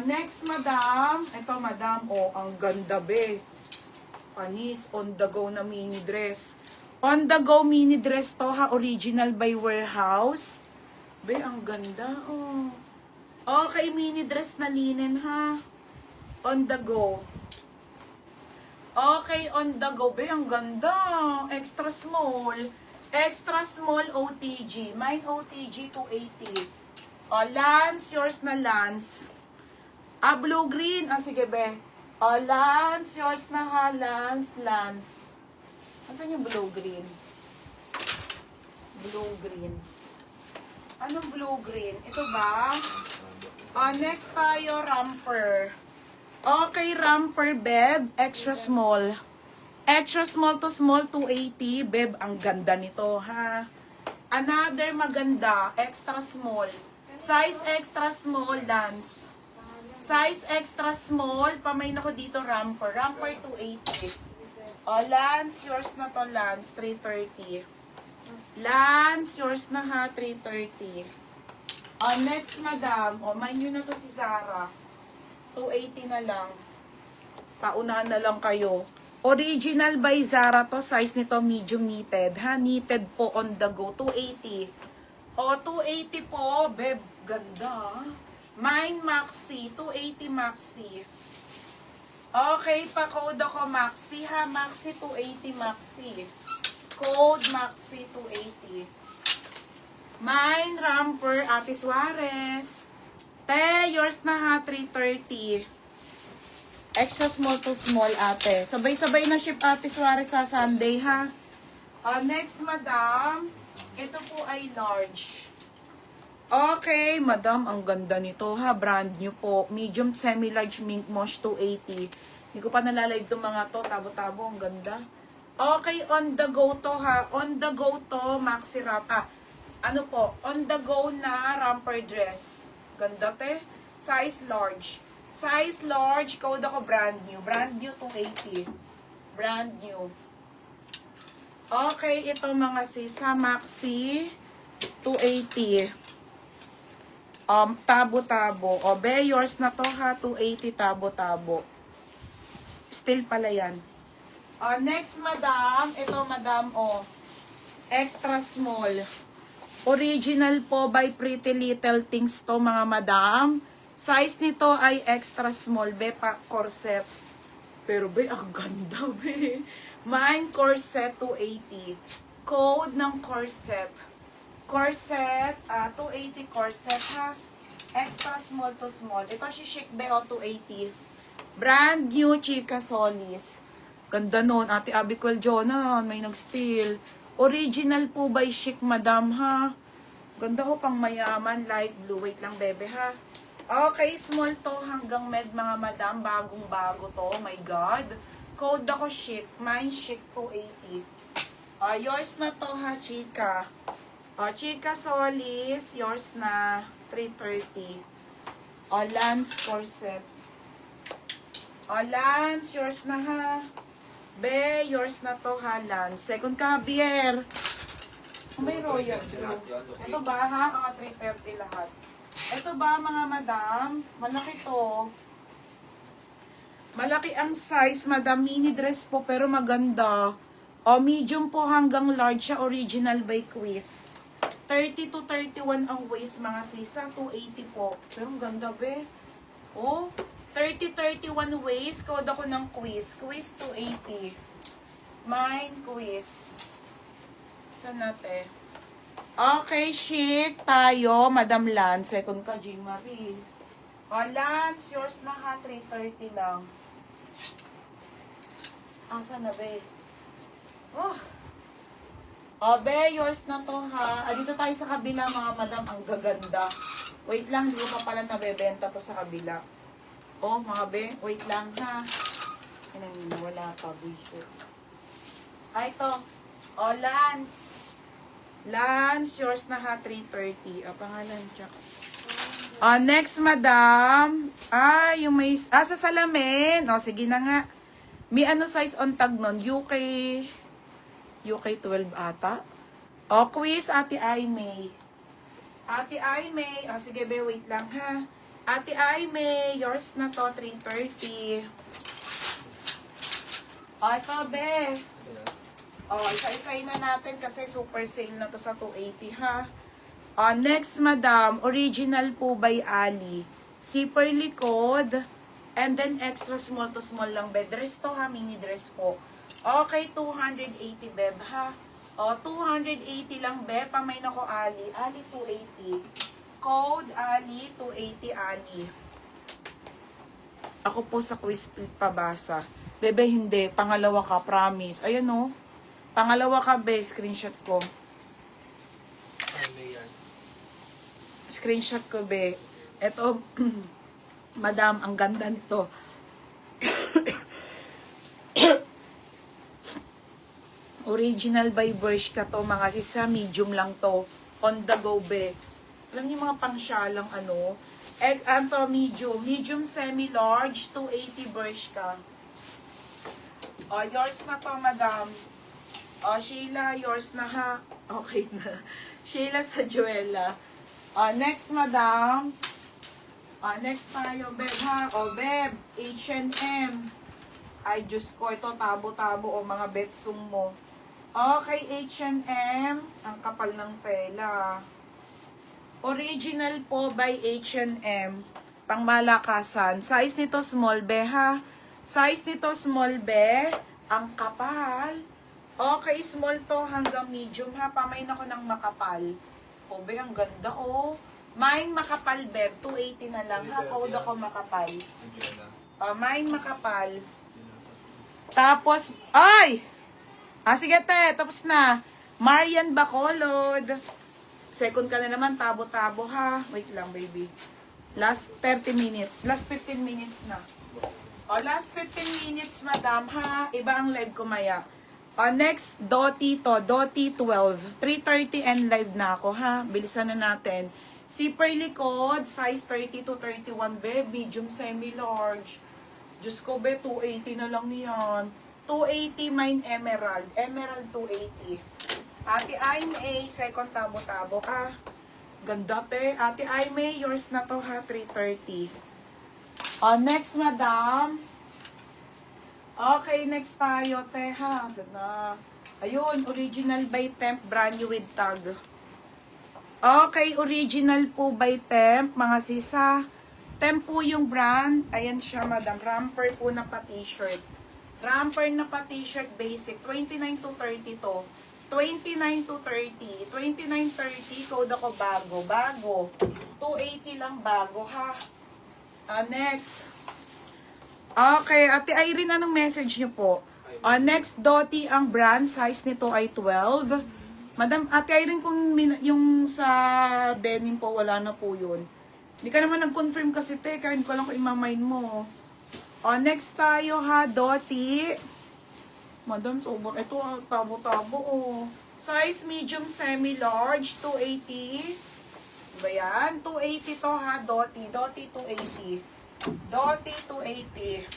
Next, madam. Ito, madam. Oh, ang ganda, be. Panis, on the go na mini dress. On the go mini dress to, ha. Original by Warehouse. Be, ang ganda, oh. Okay, mini dress na linen, ha. On the go. Okay, on the go, be. Ang ganda. Extra small. Extra small OTG. Mine OTG 280. Lance, yours na Lance. Blue-green. Sige, be. Lance, yours na ha. Lance, Lance. Asan yung blue-green? Blue-green. Anong blue-green? Ito ba? Next tayo, romper. Okay, romper, beb. Extra small. Extra small to small, 280. Beb, ang ganda nito, ha? Another maganda, extra small. Size extra small, Lance. Size extra small, pamain ako dito, romper. Romper, 280. Lance, yours na to, Lance, 330. Lance, yours na ha, 330. Next, madam. Mine yun na to si Zara. 280 na lang. Paunahan na lang kayo. Original by Zara to, size nito medium knitted. Ha, knitted po on the go, 280. 280 po, beb, ganda. Mine Maxi, 280 Maxi. Okay, pa-code ako Maxi ha. Maxi 280 Maxi. Code Maxi 280. Mine romper, Ate Suarez. Te, yours na ha, 330. Extra small to small, ate. Sabay-sabay na ship, Ate Suarez, sa Sunday ha. Next, madam. Ito po ay large. Okay, madam, ang ganda nito ha. Brand new po. Medium semi-large mink mosh 280. Hindi ko pa nalalive itong mga to. Tabo-tabo, ang ganda. Okay, on the go to ha. On the go to, maxi wrap. Ano po? On the go na romper dress. Ganda, te. Size large. Size large. Code ako brand new. Brand new 280. Brand new. Okay, ito mga sisa. Maxi 280. Tabo-tabo. Be, yours na to ha. 280 tabo-tabo. Still pala yan. Next, madam. Ito, madam, extra small. Original po by Pretty Little Things to, mga madam. Size nito ay extra small. Be, pa corset. Pero, be, ang ganda, be. Mine corset, 280. Code ng corset. Corset, 280 corset ha. Extra small to small. Ito si Chic be, 280. Brand new Chika Solis. Ganda nun. Ate Abiquel Jonah, may nag-steal. Original po by Chic, madam ha. Ganda ho, pang mayaman. Light blue. Wait lang, bebe ha. Okay, small to hanggang med, mga madam. Bagong-bago to. Oh my God. Code ako Chic. Mine Chic 280. Yours na to ha, Chika. Chika Solis, yours na 330. Lance corset. Lance, yours na ha. Be, yours na to ha, Lance. Second ka, Javier. May royal blue. Ito ba ha? 330 lahat. Ito ba mga madam? Malaki to. Malaki ang size, madam. Mini dress po pero maganda. Medium po hanggang large siya. Original by Quiz. 30 to 31 ang waist, mga sisa. 280 po. Pero ang ganda, be. 30-31 waist. Code ako ng Quiz. Quiz 280. Mine Quiz. Saan natin? Okay, Chic. Tayo, Madam Lance. Second ka, G. Marie. Lance, yours na ha. 330 lang. Saan na, be? Be, yours na to ha. Dito tayo sa kabila, mga madam. Ang gaganda. Wait lang, hindi ko pa pala nabebenta to sa kabila. Mga be, wait lang ha. Wala pa, buisit. Ito. Lance. Lance, yours na ha, 330. Pangalan, Chucks. Next, madam. Yung may, sa salamin. Sige na nga. May ano size on tag nun? UK 12 ata. Quiz, Ate Aimee. Ate Aimee. Sige, be, wait lang ha. Ate Aime, yours na to, 330. O, ito, be. O, isa-isay na natin kasi super sale na to sa 280, ha? O, next, madam, original po by Ali. Zipper likod, and then extra small to small lang, be. Dress to, ha? Mini dress po. Okay, 280, beb, ha? O, 280 lang, be. Pamay na ko, Ali. Ali, 280. Code, Ali, 280, Ali. Ako po sa quiz pabasa. Bebe, hindi. Pangalawa ka, promise. Ayan, o. Pangalawa ka, be. Screenshot ko. Ano yan? Screenshot ko, be. Eto, madam, ang ganda nito. Original by Bershka to, mga sisa, medium lang to. On the go, be. Alam niyo mga pangsyalang ano. Anto, medium. Medium semi-large, 280 Bershka. O, yours na to, madam. O, Sheila, yours na ha. Okay na. Sheila sa Joella. O, next, madam. O, next tayo, beb ha. O, beb, H&M. Ay, Diyos ko, ito, tabo-tabo o mga betsung mo. Okay, H&M. Ang kapal ng tela. Original po by H&M. Pangmalakasan. Size nito small, be ha. Size nito small, be. Ang kapal. Okay, small to hanggang medium ha. Pamain ako ng makapal. O, be, ang ganda o. Mine makapal, be. 280 na lang ha. Code ako makapal. Mine makapal. Tapos, ay! Sige te, tapos na. Marian Bacolod. Second ka na naman, tabo-tabo ha. Wait lang, baby. Last 30 minutes. Last 15 minutes na. O, last 15 minutes, madam, ha? Iba ang live ko maya. O, next, Doti to. Doti 12. 3:30 and live na ako, ha? Bilisan na natin. Zipper likod, size 30 to 31, be. Medium, semi-large. Diyos ko, be, 280 na lang yan. 280 mine emerald. Emerald 280. Ate Aime, second tabo-tabo, ha? Ganda, te. Ate Aime, yours na to, ha? 330. Next, madam. Okay, next tayo, te, ha? Na. Ayun, original by Temp, brand new with tag. Okay, original po by Temp, mga sisa. Temp po yung brand. Ayan siya, madam. Ramper po na pa t-shirt. Ramper na pa t-shirt basic. 29 to 30 to. 29 to 30. 29.30, code ako bago. Bago. 280 lang bago, ha? Next. Okay, Ate Irene, anong message niyo po? Next, Doti, ang brand size nito ay 12. Madam, Ate Irene, kung yung sa denim po, wala na po yun. Hindi ka naman nag-confirm kasi, te. Kain ko lang kung imamain mo. Next tayo, ha, Doti. Madam, sobrang. Ito, tabo-tabo, oh. Size medium semi-large, 280. Diba yan? 280 to, ha, Doti. Doti 280. Doti 280.